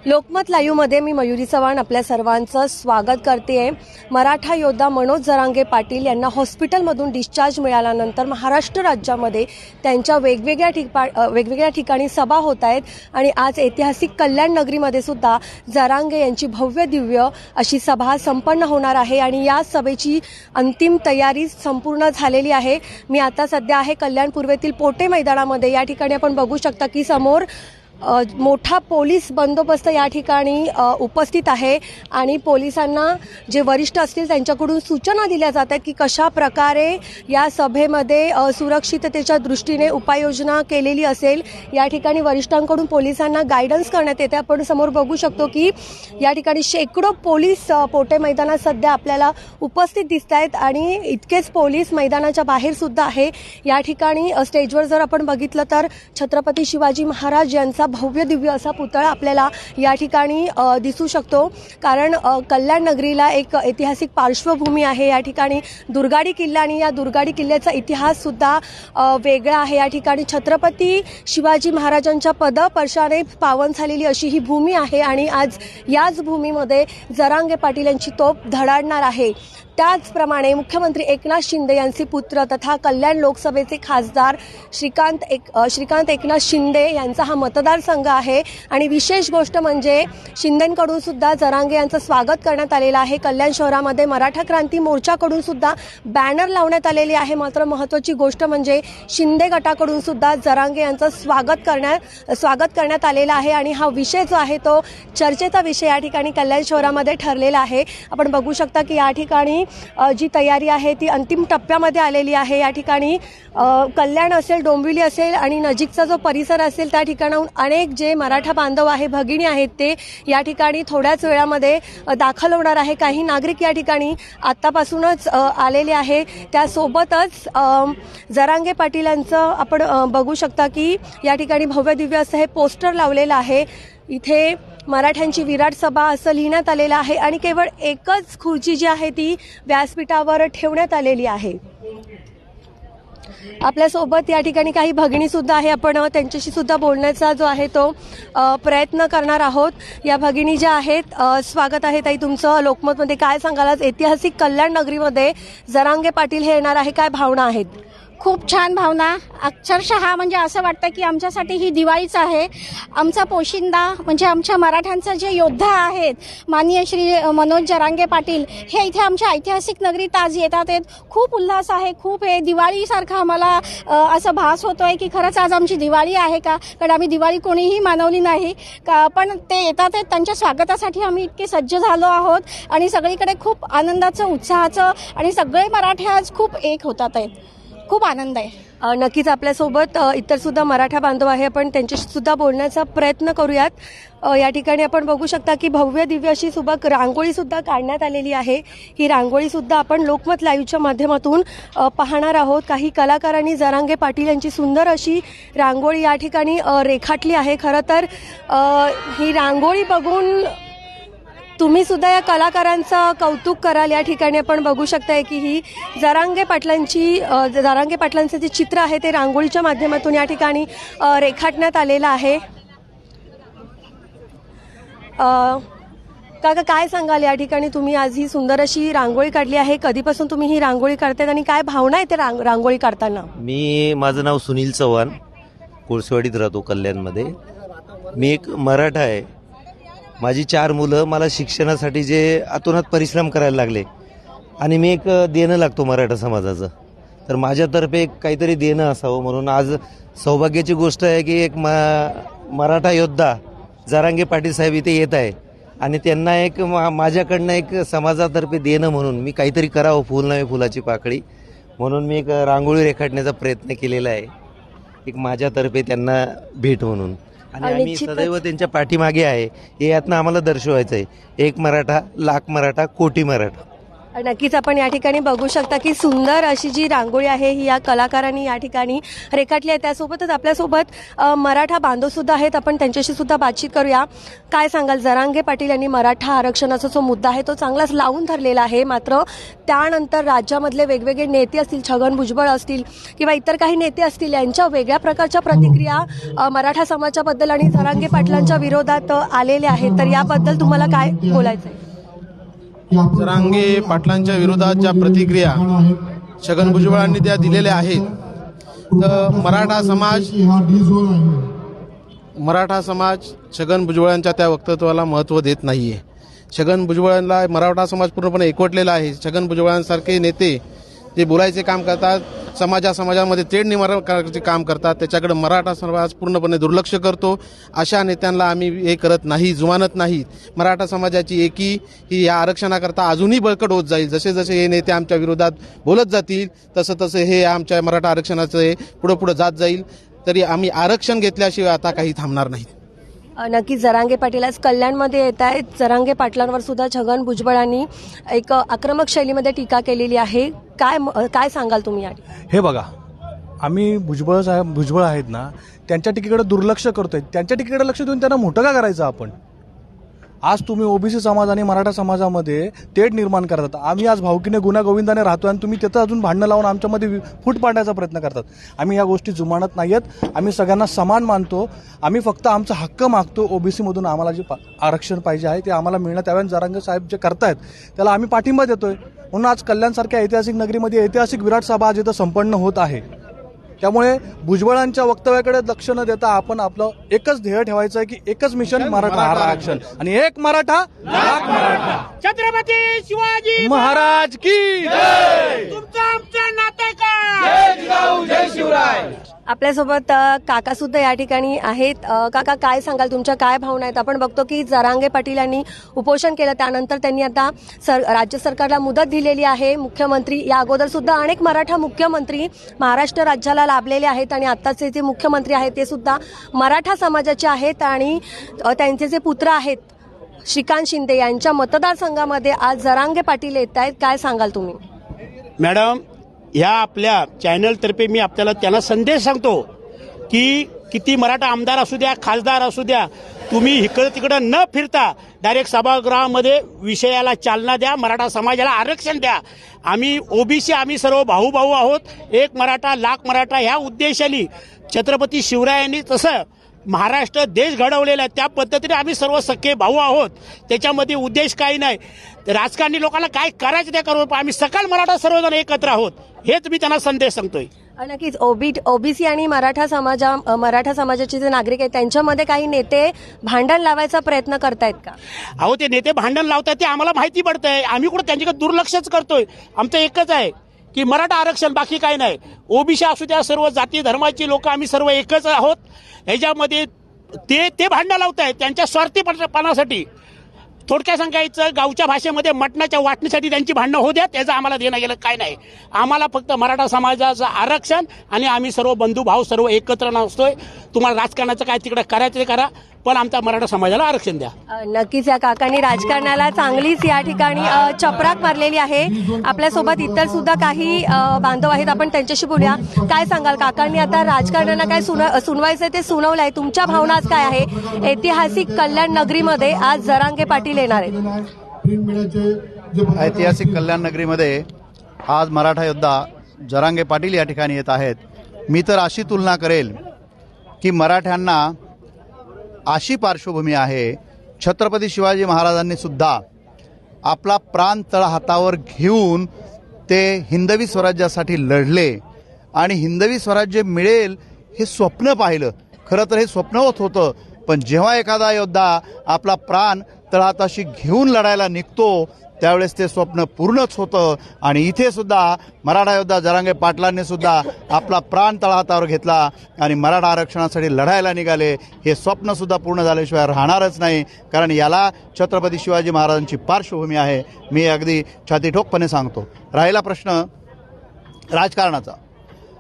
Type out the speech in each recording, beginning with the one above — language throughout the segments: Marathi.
लोकमत लाईव्हमध्ये मी मयुरी चव्हाण आपल्या सर्वांचं स्वागत करते. मराठा योद्धा मनोज जरांगे पाटील यांना हॉस्पिटलमधून डिस्चार्ज मिळाल्यानंतर महाराष्ट्र राज्यामध्ये त्यांच्या वेगवेगळ्या ठिकाणी सभा होत आहेत आणि आज ऐतिहासिक कल्याण नगरीमध्ये सुद्धा जरांगे यांची भव्य दिव्य अशी सभा संपन्न होणार आहे आणि या सभेची अंतिम तयारी संपूर्ण झालेली आहे. मी आता सध्या आहे कल्याण पूर्वेतील पोटे मैदानामध्ये. या ठिकाणी आपण बघू शकता की समोर मोठा पोलीस बंदोबस्त या ठिकाणी उपस्थित आहे आणि पोलिसांना जे वरिष्ठ असतील त्यांच्याकडून सूचना दिल्या जातात की कशा प्रकारे या सभेमध्ये सुरक्षिततेच्या दृष्टीने उपाययोजना केलेली असेल. या ठिकाणी वरिष्ठांकडून पोलिसांना गायडन्स करण्यात येते. आपण समोर बघू शकतो की या ठिकाणी शेकडो पोलीस पोटे मैदानात सध्या आपल्याला उपस्थित दिसत आहेत आणि इतकेच पोलीस मैदानाच्या बाहेर सुद्धा आहे. या ठिकाणी स्टेजवर जर आपण बघितलं तर छत्रपती शिवाजी महाराज यांचा भव्य दिव्य असा पुतळा आपल्याला या ठिकाणी दिसू शकतो. कारण कल्याण नगरीला एक ऐतिहासिक पार्श्वभूमी आहे. या ठिकाणी दुर्गाडी किल्ला आणि या दुर्गाडी किल्ल्याचा इतिहास सुद्धा वेगळा आहे. या ठिकाणी छत्रपती शिवाजी महाराजांच्या पदस्पर्शाने पावन झालेली अशी ही भूमी आहे आणि आज याच भूमीमध्ये जरांगे पाटील यांची तोफ धडाडणार आहे. त्याचप्रमाणे मुख्यमंत्री एकनाथ शिंदे यांचे पुत्र तथा कल्याण लोकसभेचे खासदार श्रीकांत एकनाथ शिंदे यांचा हा मतदारसंघ आहे आणि विशेष गोष्ट म्हणजे शिंदेंकडून सुद्धा जरांगे यांचं स्वागत करण्यात आलेलं आहे. कल्याण शहरामध्ये मराठा क्रांती मोर्चाकडून सुद्धा बॅनर लावण्यात आलेले आहे. मात्र महत्त्वाची गोष्ट म्हणजे शिंदे गटाकडून सुद्धा जरांगे यांचं स्वागत करण्यात आलेलं आहे आणि हा विषय जो आहे तो चर्चेचा विषय या ठिकाणी कल्याण शहरामध्ये ठरलेला आहे. आपण बघू शकता की या ठिकाणी जी तयारी आहे ती अंतिम टप्प्यामध्ये आलेली आहे. या ठिकाणी कल्याण असेल, डोंबिवली असेल आणि नजीकचा जो परिसर असेल त्या ठिकाणाहून अनेक जे मराठा बांधव आहे, भगिनी आहेत ते या ठिकाणी थोड्याच वेळामध्ये दाखल होणार आहे. काही नागरिक या ठिकाणी आतापासूनच आलेले आहे. त्यासोबतच जरांगे पाटीलांचं आपण बघू शकता की या ठिकाणी भव्य दिव्य असं हे पोस्टर लावलेलं आहे. इथे मराठ्यांची विराट सभा असं लिहिण्यात आलेलं आहे आणि केवळ एकच खुर्ची जी आहे ती व्यासपीठावर ठेवण्यात आलेली आहे. आपल्यासोबत या ठिकाणी काही भगिनी सुद्धा आहे. आपण त्यांच्याशी सुद्धा बोलण्याचा जो आहे तो प्रयत्न करणार आहोत. या भगिनी ज्या आहेत, स्वागत आहे ताई तुमचं लोकमतमध्ये. काय सांगाल, आज ऐतिहासिक कल्याण नगरीमध्ये जरांगे पाटील हे येणार आहे, काय भावना आहेत? खूप छान भावना. अक्षरशः म्हणजे असं वाटतं की आमच्यासाठी ही दिवाळीच आहे. आमचा पोशिंदा म्हणजे आमच्या मराठ्यांचे जे योद्धा आहेत माननीय श्री मनोज जरांगे पाटील हे इथे आमच्या ऐतिहासिक नगरीत आज येतात. खूप उल्हास आहे. खूप हे दिवाळीसारखं आम्हाला असं भास होतोय की खरंच आज आमची दिवाळी आहे का, कारण आम्ही दिवाळी कोणीही मानवली नाही का, पण ते येतात आहेत. त्यांच्या स्वागतासाठी आम्ही इतके सज्ज झालो आहोत आणि सगळीकडे खूप आनंदाचं, उत्साहाचं आणि सगळे मराठी आज खूप एक होतात आहेत. खूप आनंद आहे. नक्कीच आपल्यासोबत इतर सुद्धा मराठा बांधव आहे, आपण त्यांच्याशी सुद्धा बोलण्याचा प्रयत्न करूयात. या ठिकाणी आपण बघू शकता की भव्य दिव्य अशी सुबक रांगोळी सुद्धा काढण्यात आलेली आहे. ही रांगोळी सुद्धा आपण लोकमत लाईव्हच्या माध्यमातून पाहणार आहोत. काही कलाकारांनी जरांगे पाटील यांची सुंदर अशी रांगोळी या ठिकाणी रेखाटली आहे. खरं तर ही रांगोळी बघून तुम्ही सुद्धा या कलाकारांचं कौतुक कराल. या ठिकाणी आपण बघू शकताय की ही जरांगे पाटलांचे जे चित्र आहे ते रांगोळीच्या माध्यमातून या ठिकाणी रेखाटण्यात आलेलं आहे. काका, काय सांगाल, या ठिकाणी तुम्ही आज ही सुंदर अशी रांगोळी काढली आहे, कधीपासून तुम्ही ही रांगोळी काढतायत आणि काय भावना आहे ते रांगोळी काढताना? माझं नाव सुनील चव्हाण, कोळसवाडीत राहतो कल्याणमध्ये. मी एक मराठा आहे. माझी 4 मुलं मला शिक्षणासाठी जे अतोनात परिश्रम करायला लागले आणि मी एक देणं लागतो मराठा समाजाचं, तर माझ्यातर्फे एक काहीतरी देणं असावं म्हणून आज सौभाग्याची गोष्ट आहे की एक मराठा योद्धा जरांगे पाटील साहेब इथे येत आहे आणि त्यांना एक माझ्याकडनं एक समाजातर्फे देणं म्हणून मी काहीतरी करावं, फुल नव्हे फुलाची पाकळी म्हणून मी एक रांगोळी रेखाटण्याचा प्रयत्न केलेला आहे, एक माझ्यातर्फे त्यांना भेट म्हणून. आणि आम्ही सदैव त्यांच्या पाठीमागे आहे. हे यातनं आम्हाला दर्शवायचं आहे, एक मराठा, लाख मराठा, कोटी मराठा. नक्कीच आपण या ठिकाणी बघू शकता की सुंदर अशी जी रांगोळी आहे ही या कलाकारांनी या ठिकाणी रेखाटली आहे. त्यासोबतच आपल्यासोबत मराठा बांधव सुद्धा आहेत. आपण त्यांच्याशी सुद्धा बातचीत करूया. काय सांगाल, जरांगे पाटील यांनी मराठा आरक्षणाचा जो मुद्दा आहे तो चांगलाच लावून धरलेला आहे. मात्र त्यानंतर राज्यामधले वेगवेगळे नेते असतील, छगन भुजबळ असतील किंवा इतर काही नेते असतील, यांच्या वेगळ्या प्रकारच्या प्रतिक्रिया मराठा समाजाबद्दल आणि जरांगे पाटलांच्या विरोधात आलेल्या आहेत. तर याबद्दल तुम्हाला काय बोलायचं आहे? जरांगे पाटलांच्या विरोधात ज्या प्रतिक्रिया छगन भुजबळांनी त्या दिलेल्या आहेत, तर मराठा समाज छगन भुजबळांच्या त्या वक्तव्याला महत्त्व देत नाहीये. छगन भुजबळांना मराठा समाज पूर्णपणे एकवटलेला आहे. छगन भुजबळांसारखे नेते जे बोलायचे काम करतात, समाजामध्ये तेढ निर्माण करायचे काम करतात, त्याच्याकडे मराठा समाज पूर्णपणे दुर्लक्ष करतो. अशा नेत्यांना आम्ही हे करत नाही, जुमानत नाही. मराठा समाजाची एकी ही या आरक्षणाकरता अजूनही बळकट होत जाईल. जसे जसे हे नेते आमच्या विरोधात बोलत जातील तसं तसं हे आमच्या मराठा आरक्षणाचं पुढं जात जाईल. तरी आम्ही आरक्षण घेतल्याशिवाय आता काही थांबणार नाही. नक्कीच जरांगे पाटील आज कल्याणमध्ये येत आहेत. जरांगे पाटलांवर सुद्धा छगन भुजबळांनी एक आक्रमक शैलीमध्ये टीका केलेली आहे. काय सांगाल तुम्ही या ठिकाणी? हे बघा, आम्ही भुजबळ आहेत ना, त्यांच्या टीकेकडे दुर्लक्ष करतोय. त्यांच्या टीकेकडे लक्ष देऊन त्यांना मोठं का करायचं आपण? आज तुम्ही ओबीसी समाज आणि मराठा समाजामध्ये तेढ निर्माण करतात. आम्ही आज भावकीने गुण्यागोविंदाने राहतो आणि तुम्ही तिथं अजून भांडणं लावून आमच्यामध्ये फूट पाडण्याचा प्रयत्न करतात. आम्ही या गोष्टी जुमानत नाहीयेत. आम्ही सगळ्यांना समान मानतो. आम्ही फक्त आमचा हक्क मागतो. ओबीसीमधून आम्हाला जे आरक्षण पाहिजे आहे ते आम्हाला मिळणं, त्यावेळेस जरांगे साहेब जे करतायत त्याला आम्ही पाठिंबा देतोय. म्हणून आज कल्याणसारख्या ऐतिहासिक नगरीमध्ये ऐतिहासिक विराट सभा आज इथं संपन्न होत आहे. त्यामुळे भुजबळांच्या वक्तव्याकडे लक्ष न देता आपण आपलं एकच ध्येय ठेवायचं आहे की एकच मिशन मराठा आरक्षण आणि एक मराठा लाख मराठा. छत्रपती शिवाजी महाराज की तुमचं आमचं नातं काय? आपल्यासोबत काका सुद्धा या ठिकाणी आहेत. काका, काय सांगाल, तुमच्या काय भावना आहेत? आपण बघतो की जरांगे पाटील यांनी उपोषण केलं, त्यानंतर त्यांनी आता राज्य सरकारला मुदत दिलेली आहे. मुख्यमंत्री या अगोदर सुद्धा अनेक मराठा मुख्यमंत्री महाराष्ट्र राज्याला लाभलेले आहेत आणि आत्ताचे जे मुख्यमंत्री आहेत ते सुद्धा मराठा समाजाचे आहेत आणि त्यांचे जे पुत्र आहेत श्रीकांत शिंदे यांच्या मतदारसंघामध्ये आज जरांगे पाटील येत आहेत. काय सांगाल तुम्ही? मॅडम, ह्या आपल्या चॅनलतर्फे मी आपल्याला त्यांना संदेश सांगतो की किती मराठा आमदार असू द्या, खासदार असू द्या, तुम्ही इकडं तिकडं न फिरता डायरेक्ट सभागृहामध्ये विषयाला चालना द्या. मराठा समाजाला आरक्षण द्या. आम्ही ओबीसी, आम्ही सर्व भाऊ आहोत. एक मराठा लाख मराठा ह्या उद्देशाने छत्रपती शिवरायांनी तसं महाराष्ट्र देश घडवलेला आहे, त्या पद्धतीने आम्ही सर्व सख्खे भाऊ आहोत. त्याच्यामध्ये उद्देश काही नाही. राजकारणी लोकांना काय करायचं ते करू, आम्ही सकाळ मराठा सर्वजण एकत्र आहोत, हेच मी त्यांना संदेश सांगतोय. नक्कीच ओबीसी आणि मराठा समाजाचे जे नागरिक आहेत त्यांच्यामध्ये काही नेते भांडण लावायचा प्रयत्न करतायत का? अहो, ते नेते भांडण लावतात ते आम्हाला माहिती पडतंय. आम्ही कुठं त्यांच्याकडे दुर्लक्षच करतोय. आमचं एकच आहे की मराठा आरक्षण, बाकी काय नाही. ओबीसी असू द्या, सर्व जाती धर्माची लोक आम्ही सर्व एकच आहोत. ह्याच्यामध्ये ते भांडणं लावतायत त्यांच्या स्वार्थीपणासाठी. थोडक्यात सांगायचं, गावच्या भाषेमध्ये मटणाच्या वाटणीसाठी त्यांची भांडणं होऊ द्या, त्याचं आम्हाला देणं गेलं काय नाही. आम्हाला फक्त मराठा समाजाचं आरक्षण आणि आम्ही सर्व बंधू भाऊ सर्व एकत्र नसतोय. तुम्हाला राजकारणाचं काय तिकडे करायचं ते करा, पण आमच्या मराठा समाजाला आरक्षण द्या. नक्कीच या काकांनी राजकारणाला चांगलीच या ठिकाणी चपराक मारलेली आहे. आपल्यासोबत इतर सुद्धा काही बांधव आहेत, आपण त्यांच्याशी बोलूया. काय सांगाल, काकांनी आता राजकारणाला काय सुनवायचं ते सुनावलंय. तुमच्या भावना आज काय आहे? ऐतिहासिक कल्याण नगरीमध्ये आज जरांगे पाटील येणार आहेत. ऐतिहासिक कल्याण नगरीमध्ये आज मराठा योद्धा जरांगे पाटील या ठिकाणी येत आहेत. मी तर अशी तुलना करेल की मराठ्यांना अशी पार्श्वभूमी आहे, छत्रपती शिवाजी महाराजांनी सुद्धा आपला प्राण तळहातावर घेऊन ते हिंदवी स्वराज्यासाठी लढले आणि हिंदवी स्वराज्य मिळेल हे स्वप्न पाहिलं. खरं तर हे स्वप्न होतं, पण जेव्हा एखादा योद्धा आपला प्राण तळहाताशी घेऊन लढायला निघतो त्यावेळेस ते स्वप्न पूर्णच होतं. आणि इथे सुद्धा मराठा योद्धा जरांगे पाटलांनी सुद्धा आपला प्राण तळहातावर घेतला आणि मराठा आरक्षणासाठी लढायला निघाले. हे स्वप्न सुद्धा पूर्ण झाल्याशिवाय राहणारच नाही, कारण याला छत्रपती शिवाजी महाराजांची पार्श्वभूमी आहे. मी अगदी छातीठोकपणे सांगतो. राहिला प्रश्न राजकारणाचा.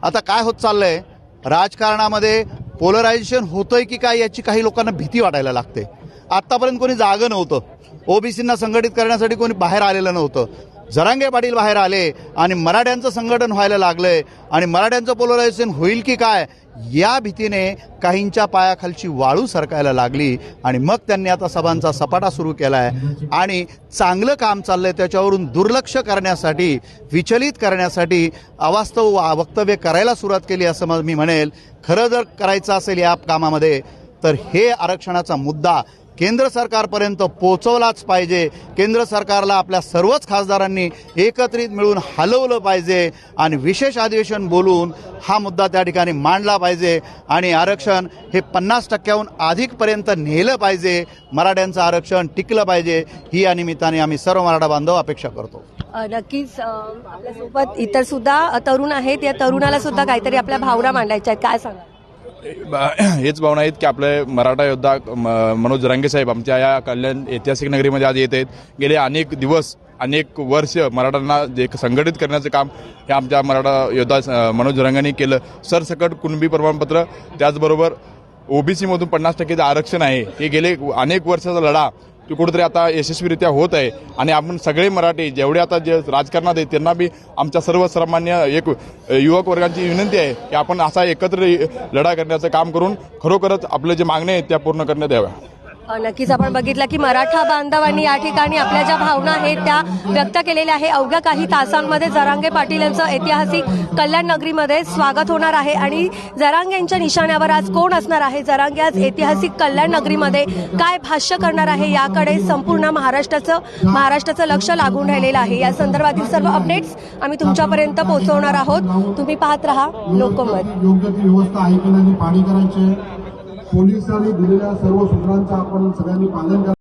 आता काय होत चाललंय, राजकारणामध्ये पोलरायझेशन होतंय की काय याची काही लोकांना भीती वाटायला लागते. आतापर्यंत कोणी जागं नव्हतं, ओबीसींना संघटित करण्यासाठी कोणी बाहेर आलेलं नव्हतं. जरांगे पाटील बाहेर आले आणि मराठ्यांचं संघटन व्हायला लागलंय आणि मराठ्यांचं पोलरायझेशन होईल की काय या भीतीने काहींच्या पायाखालची वाळू सरकायला लागली आणि मग त्यांनी आता सभांचा सपाटा सुरू केलाय आणि चांगलं काम चाललंय त्याच्यावरून दुर्लक्ष करण्यासाठी, विचलित करण्यासाठी अवास्तव वक्तव्य करायला सुरुवात केली असं मी म्हणेल. खरं जर करायचं असेल या कामामध्ये तर हे आरक्षणाचा मुद्दा केंद्र सरकारपर्यंत पोहोचवलाच पाहिजे. केंद्र सरकारला आपल्या सर्वच खासदारांनी एकत्रित मिळून हलवलं पाहिजे आणि विशेष अधिवेशन बोलून हा मुद्दा त्या ठिकाणी मांडला पाहिजे आणि आरक्षण हे 50%हून अधिकपर्यंत नेलं पाहिजे. मराठ्यांचं आरक्षण टिकलं पाहिजे ही या निमित्ताने आम्ही सर्व मराठा बांधव अपेक्षा करतो. नक्कीच आपल्यासोबत इतर सुद्धा तरुण आहेत. या तरुणाला सुद्धा काहीतरी आपल्या भावना मांडायच्या आहेत. काय सांगा? हेच भावना आहेत की आपले मराठा योद्धा मनोज जरांगे साहेब आमच्या या कल्याण ऐतिहासिक नगरीमध्ये आज येत आहेत. गेले अनेक दिवस, अनेक वर्ष मराठ्यांना जे संघटित करण्याचं काम हे आमच्या मराठा योद्धा मनोज जरांगेंनी केलं. सरसकट कुणबी प्रमाणपत्र, त्याचबरोबर ओबीसीमधून 50%चं आरक्षण आहे. हे गेले अनेक वर्षाचा लढा तो कुठेतरी आता यशस्वीरित्या होत आहे आणि आपण सगळे मराठी जेवढे आता जे राजकारणात आहेत त्यांना बी आमच्या सर्वसामान्य एक युवक वर्गांची विनंती आहे की आपण असा एकत्र लढा करण्याचं काम करून खरोखरच आपले जे मागणे आहेत त्या पूर्ण करण्यात याव्या. नक्कीच आपण बघितलं की मराठा बांधवांनी या ठिकाणी आपल्या ज्या भावना आहेत त्या व्यक्त केलेल्या आहे. अवघ्या काही तासांमध्ये जरांगे पाटील यांचं ऐतिहासिक कल्याण नगरीमध्ये स्वागत होणार आहे आणि जरांगे यांच्या निशाण्यावर आज कोण असणार आहे, जरांगे आज ऐतिहासिक कल्याण नगरीमध्ये काय भाष्य करणार आहे याकडे संपूर्ण महाराष्ट्राचं लक्ष लागून राहिलेलं आहे. या संदर्भातील सर्व अपडेट्स आम्ही तुमच्यापर्यंत पोहोचवणार आहोत. तुम्ही पाहत रहा लोकमत. योग्य ती व्यवस्था आहे की नाही पाणी करायचे, पोलिसांनी दिलेल्या सर्व सूचनांचं आपण सगळ्यांनी पालन